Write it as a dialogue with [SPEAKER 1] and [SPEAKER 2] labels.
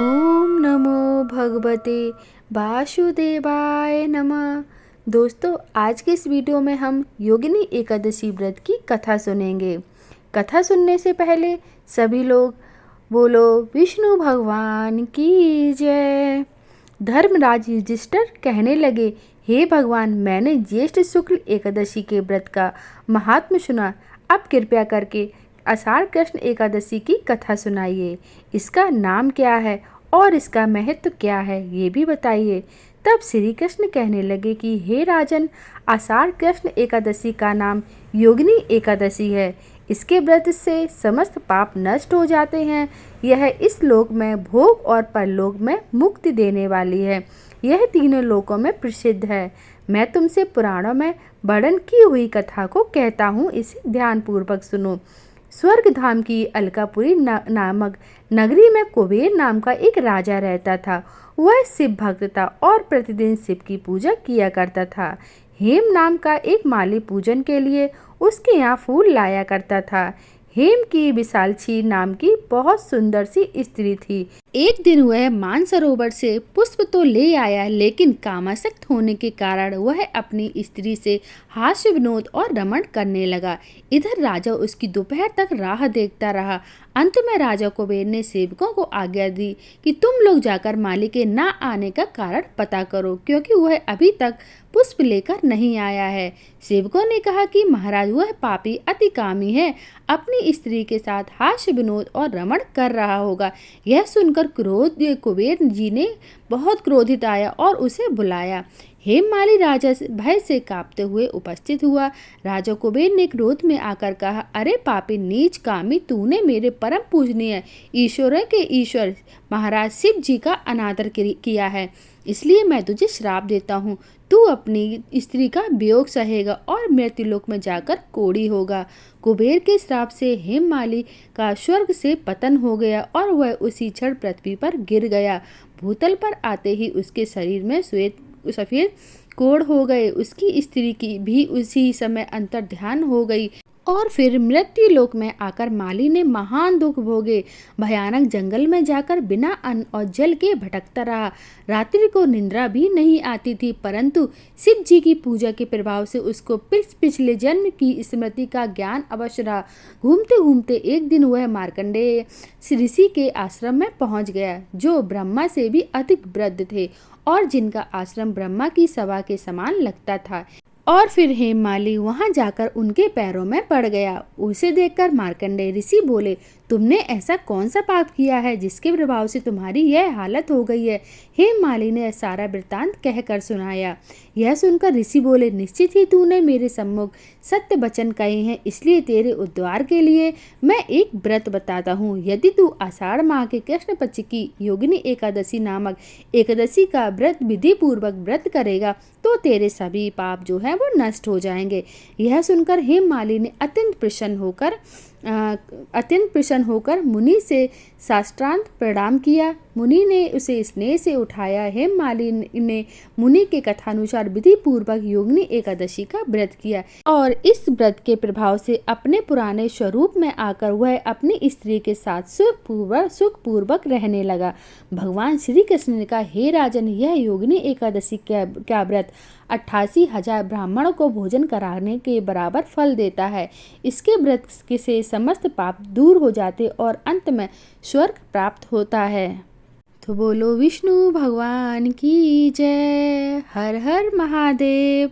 [SPEAKER 1] ओम नमो भगवते वासुदेवाय नमः। दोस्तों, आज के इस वीडियो में हम योगिनी एकादशी व्रत की कथा सुनेंगे। कथा सुनने से पहले सभी लोग बोलो विष्णु भगवान की जय। धर्मराज युधिष्ठिर कहने लगे, हे भगवान, मैंने ज्येष्ठ शुक्ल एकादशी के व्रत का महात्म्य सुना। अब कृपया करके आषाढ़ कृष्ण एकादशी की कथा सुनाइए। इसका नाम क्या है और इसका महत्व क्या है, ये भी बताइए। तब श्री कृष्ण कहने लगे कि हे राजन, आषाढ़ कृष्ण एकादशी का नाम योगिनी एकादशी है। इसके व्रत से समस्त पाप नष्ट हो जाते हैं। यह इस लोक में भोग और परलोक में मुक्ति देने वाली है। यह तीनों लोकों में प्रसिद्ध है। मैं तुमसे पुराणों में वर्णन की हुई कथा को कहता हूँ, इसे ध्यानपूर्वक सुनो। स्वर्ग धाम की अलकापुरी नामक नगरी में कुबेर नाम का एक राजा रहता था। वह शिव भक्त था और प्रतिदिन शिव की पूजा किया करता था। हेम नाम का एक माली पूजन के लिए उसके यहाँ फूल लाया करता था। हेम की विशालक्षी नाम की बहुत सुंदर सी स्त्री थी। एक दिन वह मानसरोवर से पुष्प तो ले आया, लेकिन कामासक्त होने के कारण वह अपनी स्त्री से हास्य विनोद और रमण करने लगा। इधर राजा उसकी दोपहर तक राह देखता रहा। अंत में राजा कुबेर ने सेवकों को आज्ञा दी कि तुम लोग जाकर माली के न आने का कारण पता करो, क्योंकि वह अभी तक पुष्प लेकर नहीं आया है। सेवकों ने कहा कि महाराज, वह पापी अति कामी है, अपनी स्त्री के साथ हास्य विनोद और रमण कर रहा होगा। यह सुनकर कुबेर जी ने बहुत क्रोधित आया और उसे बुलाया। हेममाली राजा भय से कांपते हुए उपस्थित हुआ। राजा कुबेर ने क्रोध में आकर कहा, अरे पापी नीच कामी, तूने मेरे परम पूजनीय ईश्वरों के ईश्वर महाराज शिव जी का अनादर किया है, इसलिए मैं तुझे श्राप देता हूँ। तू अपनी स्त्री का वियोग सहेगा और मृत्युलोक में जाकर कोढ़ी होगा। कुबेर के श्राप से हेममाली का स्वर्ग से पतन हो गया और वह उसी क्षण पृथ्वी पर गिर गया। भूतल पर आते ही उसके शरीर में सफेद कोढ़ हो गए। उसकी स्त्री की भी उसी समय अंतर ध्यान हो गई और फिर मृत्यु लोक में आकर माली ने महान दुख भोगे। भयानक जंगल में जाकर बिना अन्न और जल के भटकता रहा। रात्रि को निद्रा भी नहीं आती थी, परंतु शिव जी की पूजा के प्रभाव से उसको पिछले जन्म की स्मृति का ज्ञान अवश्य रहा। घूमते घूमते एक दिन वह मार्कंडेय ऋषि के आश्रम में पहुंच गया, जो ब्रह्मा से भी अधिक वृद्ध थे और जिनका आश्रम ब्रह्मा की सभा के समान लगता था। और फिर हेममाली वहां जाकर उनके पैरों में पड़ गया। उसे देखकर मार्कंडेय ऋषि बोले, तुमने ऐसा कौन सा पाप किया है जिसके प्रभाव से तुम्हारी यह हालत हो गई है। हेममाली ने सारा वृत्तांत कहकर सुनाया। यह सुनकर ऋषि बोले, निश्चित ही तूने मेरे सम्मुख सत्य वचन कहे हैं, इसलिए तेरे उद्धार के लिए मैं एक व्रत बताता हूँ। यदि तू आषाढ़ माह के कृष्ण पक्ष की योगिनी एकादशी नामक एकादशी का व्रत विधि पूर्वक व्रत करेगा तो तेरे सभी पाप जो है वो नष्ट हो जाएंगे। यह सुनकर हेममाली ने अत्यंत प्रसन्न होकर मुनि से साष्टांग प्रणाम किया। मुनि ने उसे स्नेह से उठाया। हेममाली ने मुनि के कथानुसार विधि पूर्वक योगिनी एकादशी का व्रत किया और इस व्रत के प्रभाव से अपने पुराने स्वरूप में आकर वह अपनी स्त्री के साथ सुखपूर्वक रहने लगा। भगवान श्री कृष्ण ने कहा, हे राजन, यह योगिनी एकादशी का व्रत 88,000 ब्राह्मणों को भोजन कराने के बराबर फल देता है। इसके व्रत से समस्त पाप दूर हो जाते और अंत में स्वर्ग प्राप्त होता है। तो बोलो विष्णु भगवान की जय। हर हर महादेव।